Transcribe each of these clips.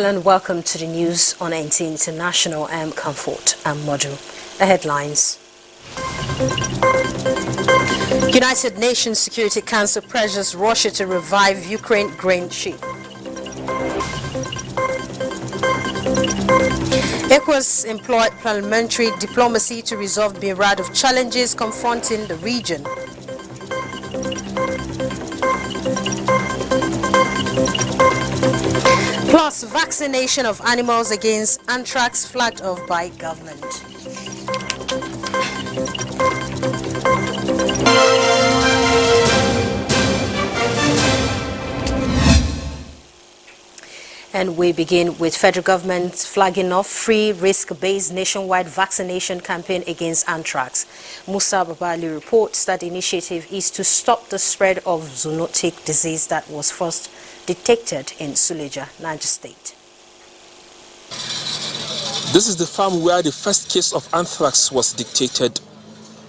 Hello and welcome to the news on NTA International. I am Comfort and Modu. The headlines. United Nations Security Council pressures Russia to revive Ukraine grain ship. ECOWAS employed parliamentary diplomacy to resolve myriad of challenges confronting the region. Plus, vaccination of animals against anthrax flagged off by government. And we begin with federal government flagging off free risk-based nationwide vaccination campaign against anthrax. Musa Babali reports that the initiative is to stop the spread of zoonotic disease that was first detected in Suleja, Niger State. This is the farm where the first case of anthrax was detected.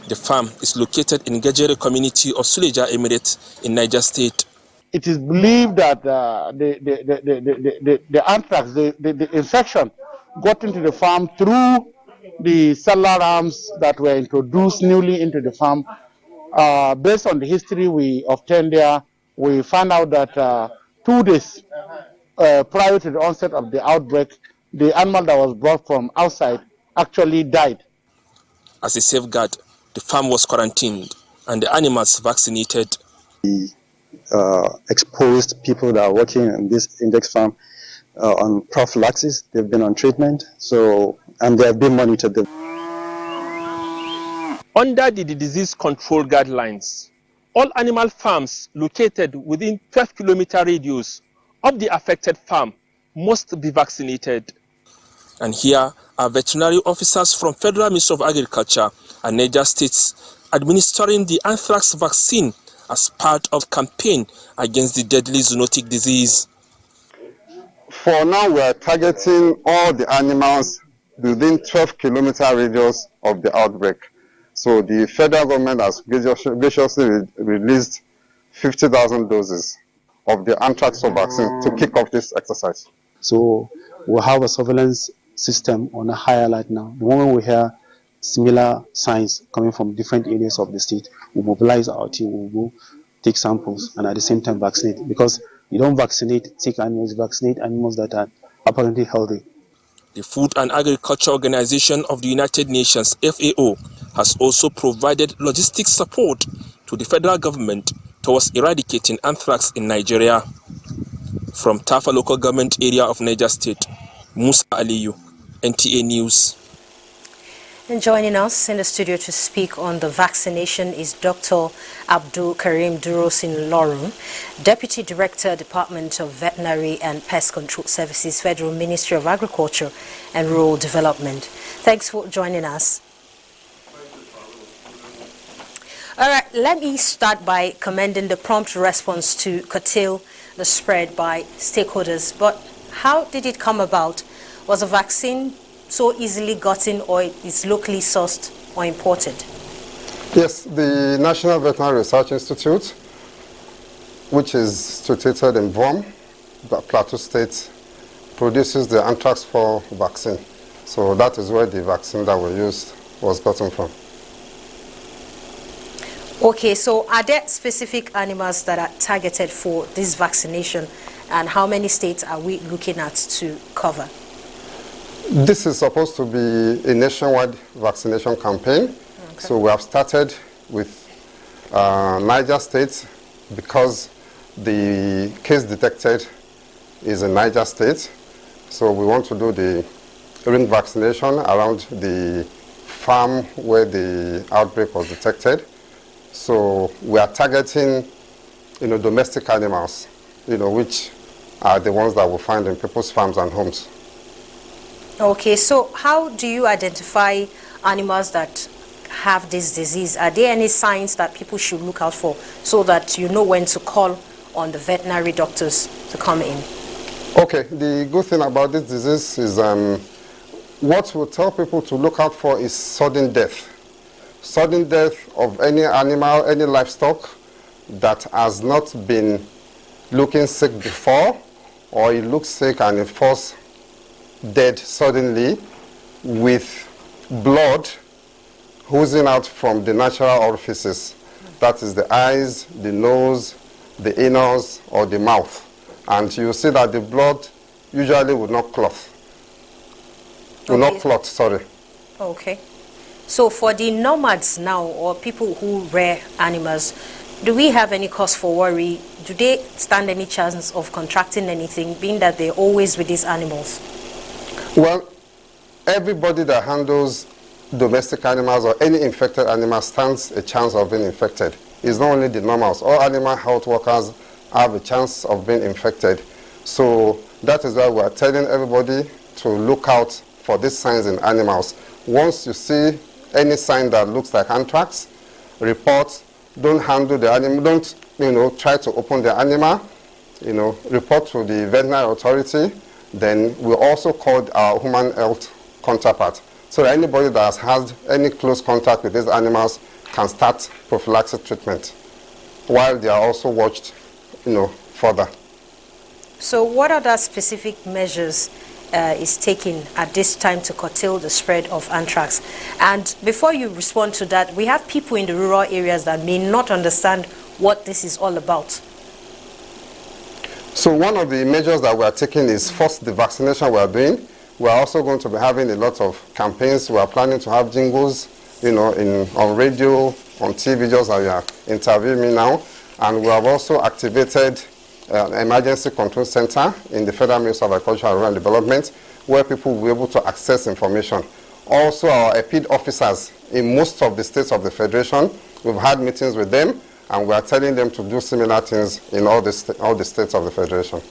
The farm is located in Gajere community of Suleja Emirate in Niger State. It is believed that the anthrax, the infection, got into the farm through the cellular arms that were introduced newly into the farm. Based on the history we obtained there, we found out that 2 days prior to the onset of the outbreak, the animal that was brought from outside actually died. As a safeguard, the farm was quarantined and the animals vaccinated. Exposed people that are working in this index farm on prophylaxis. They've been on treatment, and they have been monitored. Under the disease control guidelines, all animal farms located within 12-kilometer radius of the affected farm must be vaccinated. And here are veterinary officers from Federal Ministry of Agriculture and Niger States administering the anthrax vaccine as part of campaign against the deadly zoonotic disease. For now, we are targeting all the animals within 12-kilometer radius of the outbreak. So the federal government has graciously released 50,000 doses of the anthrax vaccine to kick off this exercise. So we'll have a surveillance system on a high alert now. The moment we hear similar signs coming from different areas of the state, we mobilize our team, we'll go take samples and at the same time vaccinate, because you don't vaccinate sick animals, vaccinate animals that are apparently healthy. The Food and Agriculture Organization of the United Nations, FAO, has also provided logistics support to the federal government towards eradicating anthrax in Nigeria. From Tafa local government area of Niger State, Musa Aliyu, NTA News. And joining us in the studio to speak on the vaccination is Dr. Abdul Karim Durosin Lorum, Deputy Director, Department of Veterinary and Pest Control Services, Federal Ministry of Agriculture and Rural Development. Thanks for joining us. All right, let me start by commending the prompt response to curtail the spread by stakeholders. But how did it come about? Was a vaccine so easily gotten, or is locally sourced or imported? Yes, the National Veterinary Research Institute, which is situated in Vom, Plateau State, produces the anthrax 4 vaccine. So that is where the vaccine that we used was gotten from. Okay, so are there specific animals that are targeted for this vaccination, and how many states are we looking at to cover? This is supposed to be a nationwide vaccination campaign. Okay. So we have started with Niger State because the case detected is in Niger State. So we want to do the ring vaccination around the farm where the outbreak was detected. So we are targeting, domestic animals, which are the ones that we find in people's farms and homes. Okay, so how do you identify animals that have this disease? Are there any signs that people should look out for so that you know when to call on the veterinary doctors to come in? Okay, the good thing about this disease is what we tell people to look out for is sudden death. Sudden death of any animal, any livestock that has not been looking sick before, or it looks sick and it falls dead suddenly with blood oozing out from the natural orifices. That is the eyes, the nose, the anus, or the mouth. And you see that the blood usually would not clot. Okay. So for the nomads now, or people who rear animals, do we have any cause for worry? Do they stand any chance of contracting anything, being that they're always with these animals? Well, everybody that handles domestic animals or any infected animal stands a chance of being infected. It's not only the normals. All animal health workers have a chance of being infected. So that is why we are telling everybody to look out for these signs in animals. Once you see any sign that looks like anthrax, report. Don't handle the animal. Don't try to open the animal. Report to the veterinary authority. Then we also called our human health counterpart. So anybody that has had any close contact with these animals can start prophylactic treatment while they are also watched, further. So what other specific measures is taken at this time to curtail the spread of anthrax? And before you respond to that, we have people in the rural areas that may not understand what this is all about. So one of the measures that we are taking is first the vaccination we are doing. We are also going to be having a lot of campaigns. We are planning to have jingles, on radio, on TV, just as you are interviewing me now. And we have also activated an emergency control center in the Federal Ministry of Agriculture and Rural Development, where people will be able to access information. Also, our EPID officers in most of the states of the Federation, we've had meetings with them, and we are telling them to do similar things in all the states of the Federation.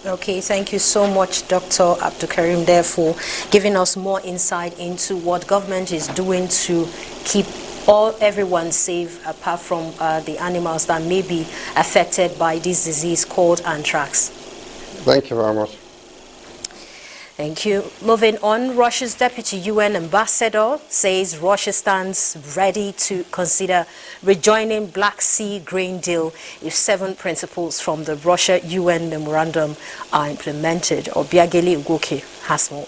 Okay, thank you so much, Dr. Abdul Karim, there for giving us more insight into what government is doing to keep everyone safe, apart from the animals that may be affected by this disease called anthrax. Thank you very much. Thank you. Moving on, Russia's deputy UN ambassador says Russia stands ready to consider rejoining Black Sea grain deal if 7 principles from the Russia-UN memorandum are implemented. Obiageli Ugoke has more.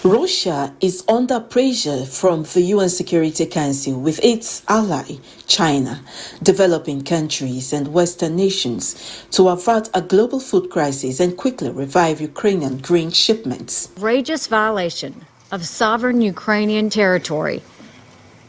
Russia is under pressure from the UN Security Council with its ally, China, developing countries and Western nations to avert a global food crisis and quickly revive Ukrainian grain shipments. Outrageous violation of sovereign Ukrainian territory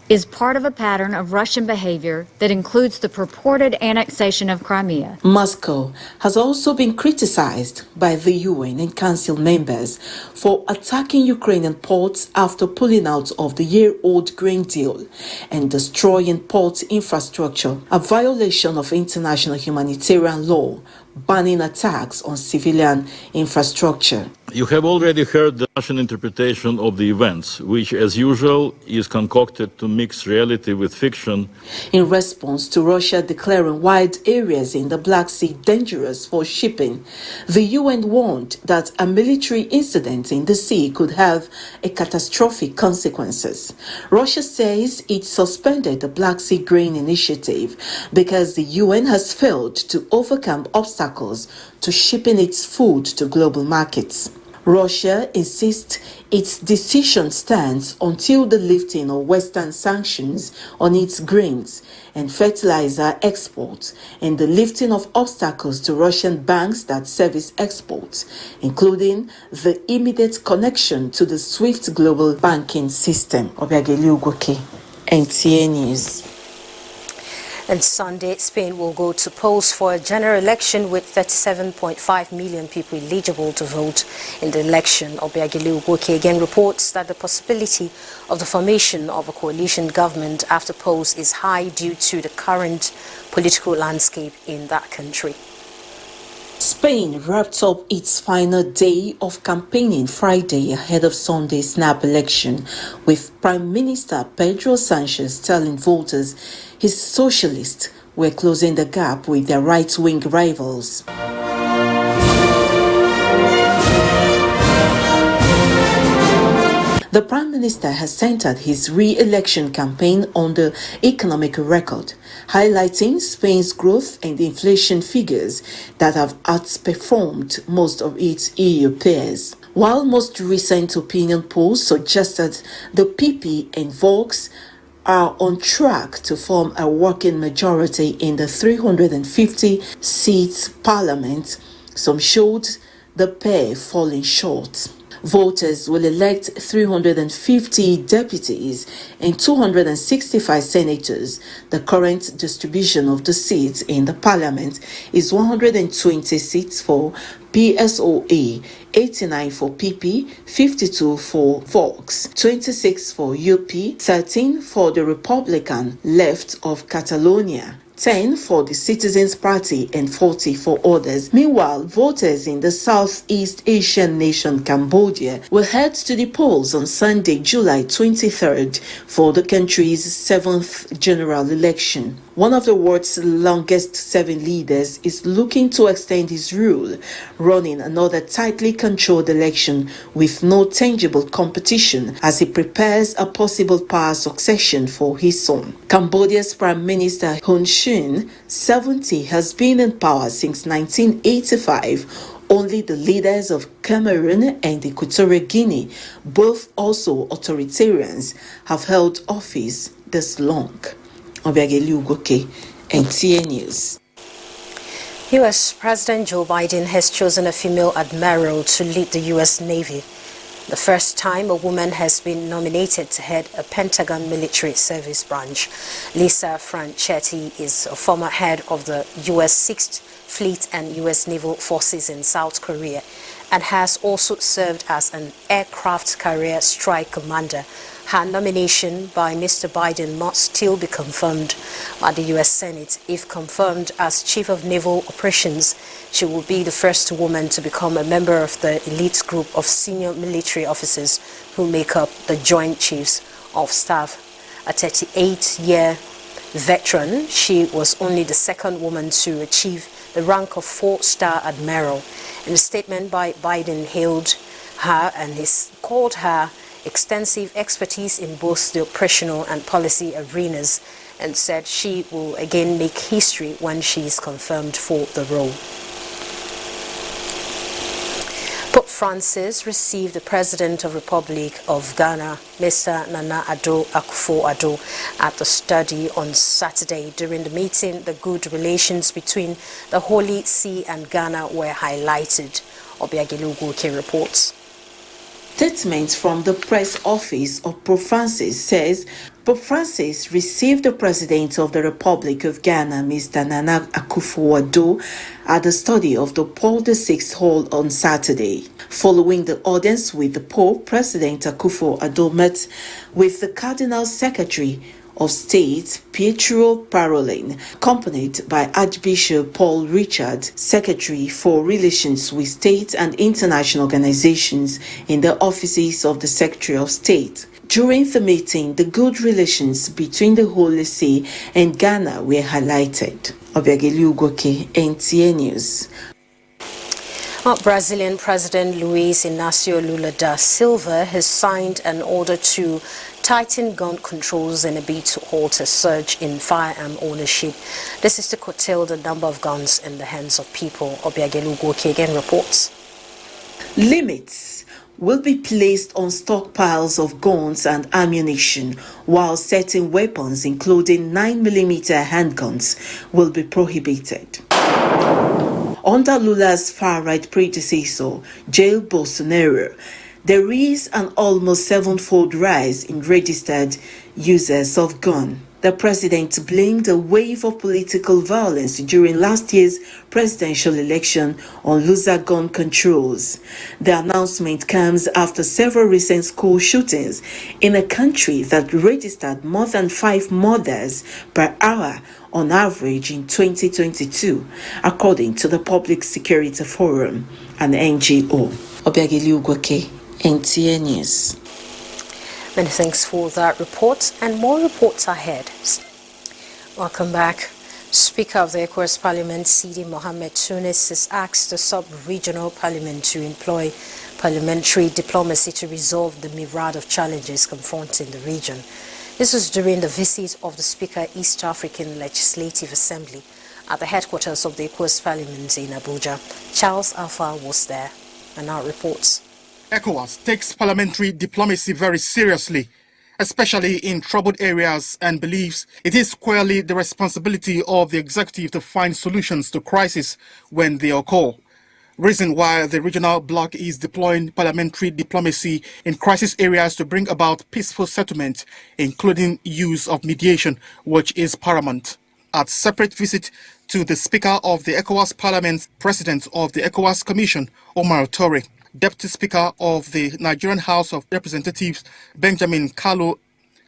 is part of a pattern of Russian behavior that includes the purported annexation of Crimea. Moscow has also been criticized by the UN and Council members for attacking Ukrainian ports after pulling out of the year-old grain deal and destroying port infrastructure, a violation of international humanitarian law, banning attacks on civilian infrastructure. You have already heard the Russian interpretation of the events, which, as usual, is concocted to mix reality with fiction. In response to Russia declaring wide areas in the Black Sea dangerous for shipping, the UN warned that a military incident in the sea could have a catastrophic consequences. Russia says it suspended the Black Sea Grain Initiative because the UN has failed to overcome obstacles to shipping its food to global markets. Russia insists its decision stands until the lifting of Western sanctions on its grains and fertilizer exports and the lifting of obstacles to Russian banks that service exports, including the immediate connection to the SWIFT global banking system. Obiageli Ugoke, NTA News. And Sunday, Spain will go to polls for a general election with 37.5 million people eligible to vote in the election. Obiageli Ugoke again reports that the possibility of the formation of a coalition government after polls is high due to the current political landscape in that country. Spain wrapped up its final day of campaigning Friday ahead of Sunday's snap election, with Prime Minister Pedro Sanchez telling voters his socialists were closing the gap with their right-wing rivals. The Prime Minister has centered his re-election campaign on the economic record, highlighting Spain's growth and inflation figures that have outperformed most of its EU peers. While most recent opinion polls suggested the PP and Vox are on track to form a working majority in the 350 seats parliament, some showed the pair falling short. Voters will elect 350 deputies and 265 senators. The current distribution of the seats in the parliament is 120 seats for PSOA, 89 for PP, 52 for Vox, 26 for UP, 13 for the Republican Left of Catalonia, 10 for the Citizens Party and 40 for others. Meanwhile, voters in the Southeast Asian nation Cambodia will head to the polls on Sunday, July 23rd for the country's 7th general election. One of the world's longest serving leaders is looking to extend his rule, running another tightly controlled election with no tangible competition as he prepares a possible power succession for his son. Cambodia's Prime Minister Hun Sen, 70, has been in power since 1985. Only the leaders of Cameroon and Equatorial Guinea, both also authoritarians, have held office this long. NTA News. U.S. President Joe Biden has chosen a female admiral to lead the U.S. Navy. The first time a woman has been nominated to head a Pentagon military service branch. Lisa Franchetti is a former head of the U.S. 6th Fleet and U.S. Naval Forces in South Korea and has also served as an aircraft carrier strike commander. Her nomination by Mr. Biden must still be confirmed by the U.S. Senate. If confirmed as Chief of Naval Operations, she will be the first woman to become a member of the elite group of senior military officers who make up the Joint Chiefs of Staff. A 38-year veteran, she was only the second woman to achieve the rank of 4-star admiral. In a statement by Biden, hailed her and called her extensive expertise in both the operational and policy arenas and said she will again make history when she is confirmed for the role. Pope Francis received the President of the Republic of Ghana, Mr. Nana Addo Akufo-Addo, at the study on Saturday. During the meeting, the good relations between the Holy See and Ghana were highlighted. Obiagelu Goke reports. Statement from the press office of Pope Francis says Pope Francis received the President of the Republic of Ghana, Mr. Nana Akufo-Addo, at the study of the Paul VI Hall on Saturday. Following the audience with the Pope, President Akufo-Addo met with the Cardinal Secretary of State Pietro Parolin, accompanied by Archbishop Paul Richard, Secretary for Relations with State and International Organizations in the offices of the Secretary of State. During the meeting, the good relations between the Holy See and Ghana were highlighted. Obiagelu Goke, NTA News. Brazilian President Luiz Inácio Lula da Silva has signed an order to tighten gun controls in a bid to halt a surge in firearm ownership. This is to curtail the number of guns in the hands of people. Obiagelu Goke again reports. Limits will be placed on stockpiles of guns and ammunition, while certain weapons, including 9mm handguns, will be prohibited. Under Lula's far-right predecessor, Jair Bolsonaro, there is an almost 7-fold rise in registered users of guns. The president blamed a wave of political violence during last year's presidential election on looser gun controls. The announcement comes after several recent school shootings in a country that registered more than 5 murders per hour on average in 2022, according to the Public Security Forum, an NGO. Obiagelu Goke, NTA News. Many thanks for that report, and more reports ahead. Welcome back. Speaker of the ECOWAS Parliament, Sidi Mohammed Tunis, has asked the sub-regional parliament to employ parliamentary diplomacy to resolve the myriad of challenges confronting the region. This was during the visit of the Speaker, East African Legislative Assembly, at the headquarters of the ECOWAS Parliament in Abuja. Charles Alpha was there, and now reports. ECOWAS takes parliamentary diplomacy very seriously, especially in troubled areas, and believes it is squarely the responsibility of the executive to find solutions to crises when they occur. Reason why the regional bloc is deploying parliamentary diplomacy in crisis areas to bring about peaceful settlement, including use of mediation, which is paramount. At separate visit to the Speaker of the ECOWAS Parliament, President of the ECOWAS Commission, Omar Torre, Deputy Speaker of the Nigerian House of Representatives, Benjamin Kalu,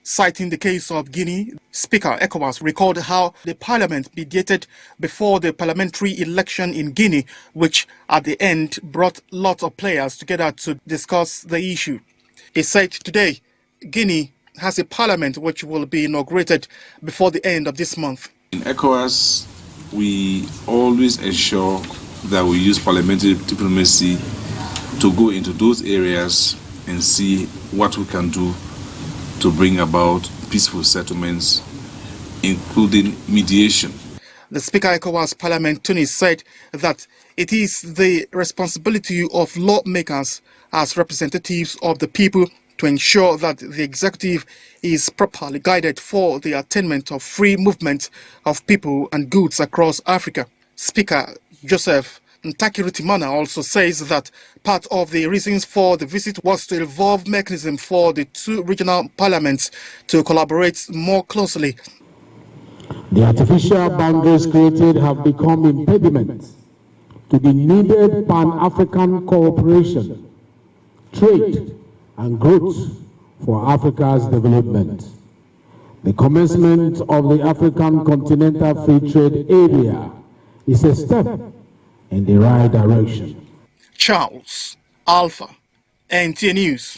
citing the case of Guinea, Speaker ECOWAS recalled how the parliament mediated before the parliamentary election in Guinea, which at the end brought lots of players together to discuss the issue. He said today, Guinea has a parliament which will be inaugurated before the end of this month. In ECOWAS, we always ensure that we use parliamentary diplomacy to go into those areas and see what we can do to bring about peaceful settlements, including mediation. The Speaker of ECOWAS Parliament, Tunis, said that it is the responsibility of lawmakers as representatives of the people to ensure that the executive is properly guided for the attainment of free movement of people and goods across Africa. Speaker Joseph Ntakirutimana also says that part of the reasons for the visit was to evolve mechanism for the two regional parliaments to collaborate more closely. The artificial boundaries created have become impediments to the needed Pan-African cooperation, trade, and growth for Africa's development. The commencement of the African Continental Free Trade Area is a step in the right direction. Charles Alpha, NTA News.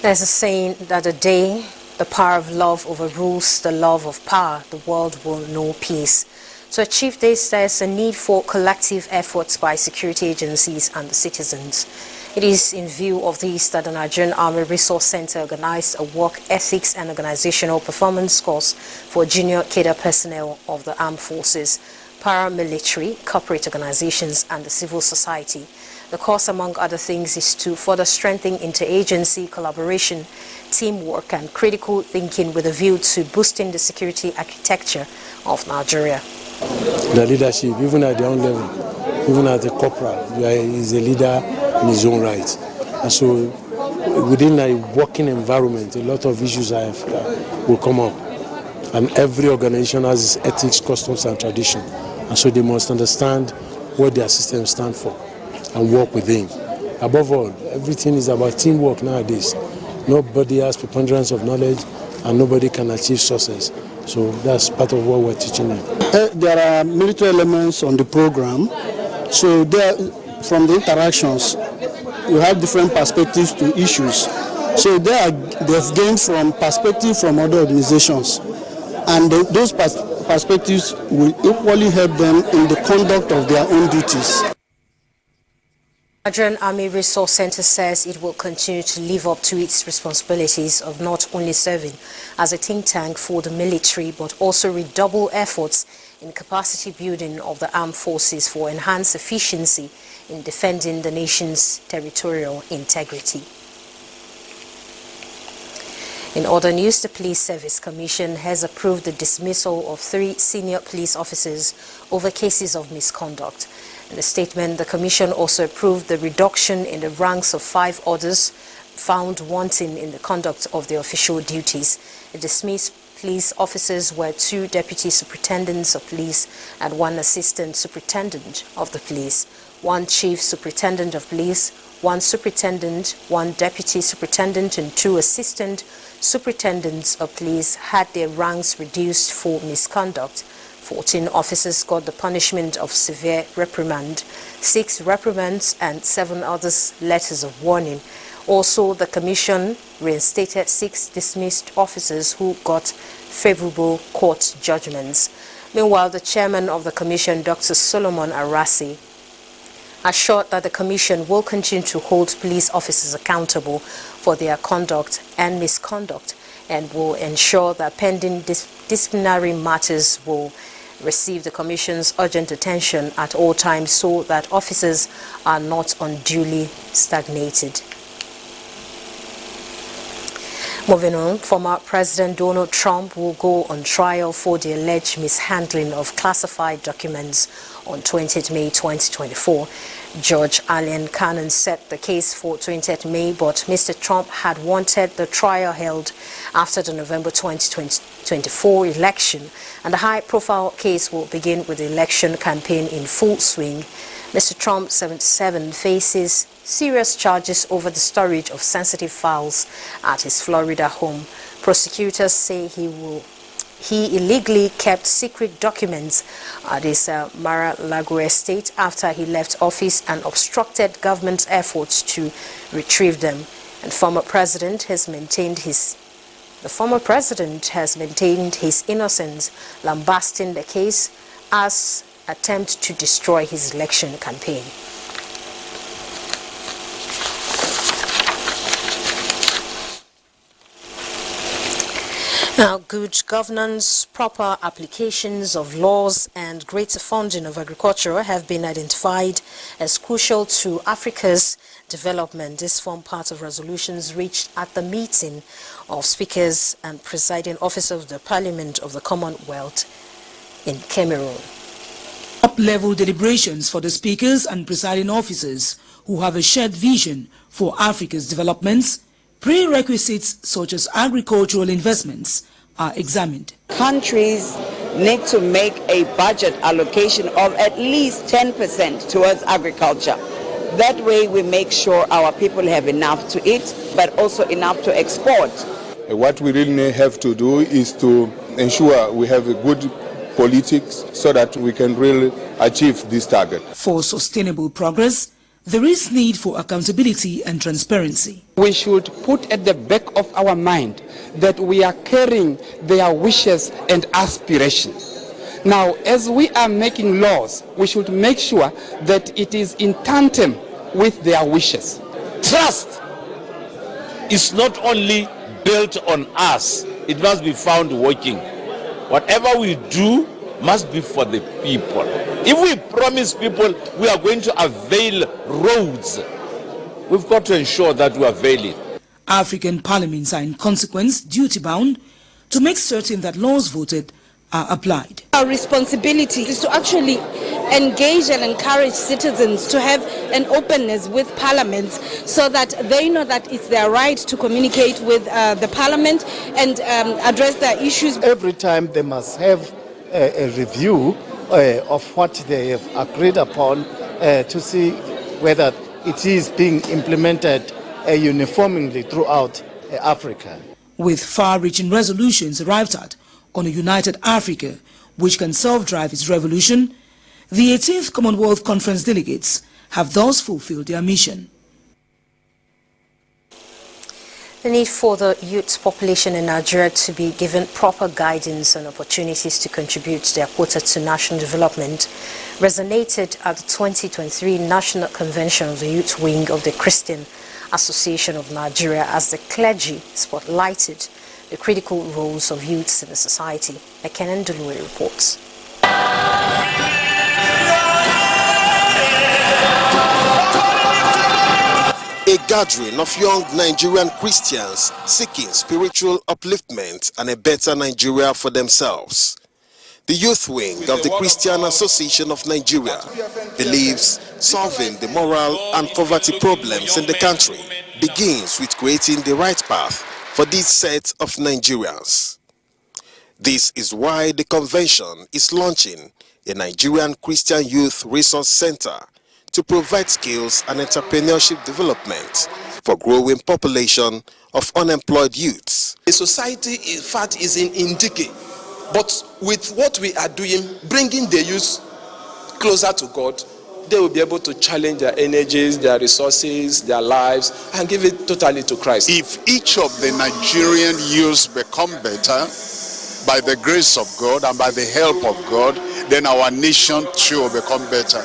There's a saying that the day the power of love overrules the love of power, the world will know peace. To achieve this, there's a need for collective efforts by security agencies and the citizens. It is in view of this that the Nigerian Army Resource Center organized a work ethics and organizational performance course for junior cadre personnel of the armed forces, paramilitary, corporate organizations, and the civil society. The course, among other things, is to further strengthen interagency collaboration, teamwork, and critical thinking with a view to boosting the security architecture of Nigeria. The leadership, even at their own level, even as a corporal, is a leader in his own right. And so within a working environment, a lot of issues will come up. And every organization has its ethics, customs, and tradition. And so they must understand what their systems stand for and work within. Above all, everything is about teamwork nowadays. Nobody has preponderance of knowledge and nobody can achieve success. So that's part of what we're teaching them. There are military elements on the program. So there, from the interactions, we have different perspectives to issues. So they've gained from perspective from other organizations. And those perspectives will equally help them in the conduct of their own duties. Nigerian Army Resource Center says it will continue to live up to its responsibilities of not only serving as a think tank for the military, but also redouble efforts in capacity building of the armed forces for enhanced efficiency in defending the nation's territorial integrity. In other news, the Police Service Commission has approved the dismissal of 3 senior police officers over cases of misconduct. In a statement, the Commission also approved the reduction in the ranks of 5 others found wanting in the conduct of their official duties. The dismissed police officers were 2 deputy superintendents of police and 1 assistant superintendent of the police, 1 chief superintendent of police, 1 superintendent, 1 deputy superintendent, and 2 assistant superintendents of police had their ranks reduced for misconduct. 14 officers got the punishment of severe reprimand, 6 reprimands, and 7 others letters of warning. Also, the Commission reinstated 6 dismissed officers who got favorable court judgments. Meanwhile, the chairman of the Commission, Dr. Solomon Arasi, assured that the Commission will continue to hold police officers accountable for their conduct and misconduct and will ensure that pending disciplinary matters will receive the Commission's urgent attention at all times so that officers are not unduly stagnated. Moving on, former President Donald Trump will go on trial for the alleged mishandling of classified documents on 20th May 2024. Judge Allen Cannon set the case for 20th May, but Mr. Trump had wanted the trial held after the November 2024 election, and the high-profile case will begin with the election campaign in full swing. Mr. Trump, 77, faces serious charges over the storage of sensitive files at his Florida home. Prosecutors say he illegally kept secret documents at his Mar-a-Lago estate after he left office and obstructed government's efforts to retrieve them. And the former president has maintained his innocence, lambasting the case as attempt to destroy his election campaign. Now, good governance, proper applications of laws and greater funding of agriculture have been identified as crucial to Africa's development. This formed part of resolutions reached at the meeting of speakers and presiding officers of the Parliament of the Commonwealth in Cameroon. Top-level deliberations for the speakers and presiding officers who have a shared vision for Africa's developments. Prerequisites such as agricultural investments are examined. Countries need to make a budget allocation of at least 10% towards agriculture. That way we make sure our people have enough to eat, but also enough to export. What we really have to do is to ensure we have a good politics so that we can really achieve this target. For sustainable progress, there is need for accountability and transparency. We should put at the back of our mind that we are carrying their wishes and aspirations. Now, as we are making laws, we should make sure that it is in tandem with their wishes. Trust is not only built on us, it must be found working. Whatever we do must be for the people. If we promise people we are going to avail roads, we've got to ensure that we avail it. African parliaments are in consequence duty-bound to make certain that laws voted are applied. Our responsibility is to actually engage and encourage citizens to have an openness with parliaments so that they know that it's their right to communicate with the parliament and address their issues. Every time they must have a review of what they have agreed upon to see whether it is being implemented uniformly throughout Africa. With far-reaching resolutions arrived at on a united Africa which can self-drive its revolution, the 18th Commonwealth Conference delegates have thus fulfilled their mission. The need for the youth population in Nigeria to be given proper guidance and opportunities to contribute their quota to national development resonated at the 2023 National Convention of the Youth Wing of the Christian Association of Nigeria as the clergy spotlighted the critical roles of youths in the society. Ekenen Duluwe reports. A gathering of young Nigerian Christians seeking spiritual upliftment and a better Nigeria for themselves. The youth wing of the Christian Association of Nigeria believes solving the moral and poverty problems in the country begins with creating the right path for this set of Nigerians. This is why the convention is launching a Nigerian Christian Youth Resource Center to provide skills and entrepreneurship development for growing population of unemployed youths. The society, in fact, is in decay. But with what we are doing, bringing the youth closer to God, they will be able to challenge their energies, their resources, their lives, and give it totally to Christ. If each of the Nigerian youths become better, by the grace of God and by the help of God, then our nation too will become better.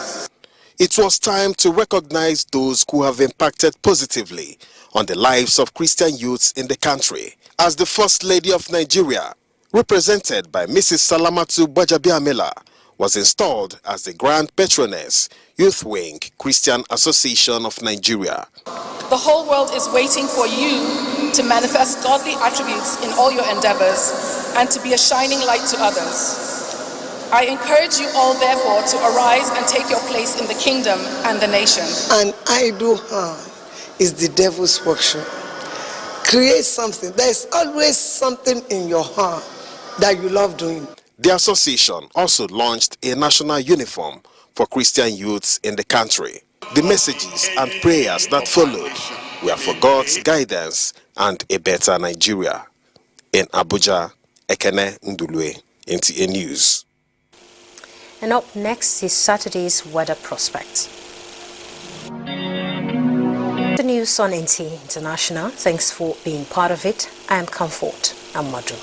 It was time to recognize those who have impacted positively on the lives of Christian youths in the country. As the First Lady of Nigeria, represented by Mrs. Salamatu Bajabiamila, was installed as the Grand Patroness, Youth Wing, Christian Association of Nigeria. The whole world is waiting for you to manifest godly attributes in all your endeavors and to be a shining light to others. I encourage you all, therefore, to arise and take your place in the kingdom and the nation. An idle hand is the devil's workshop. Create something. There's always something in your heart that you love doing. The association also launched a national uniform for Christian youths in the country. The messages and prayers that followed were for God's guidance and a better Nigeria. In Abuja, Ekene Ndulwe, NTA News. And up next is Saturday's weather prospects. The news on NTA International. Thanks for being part of it. I am Comfort Amadu.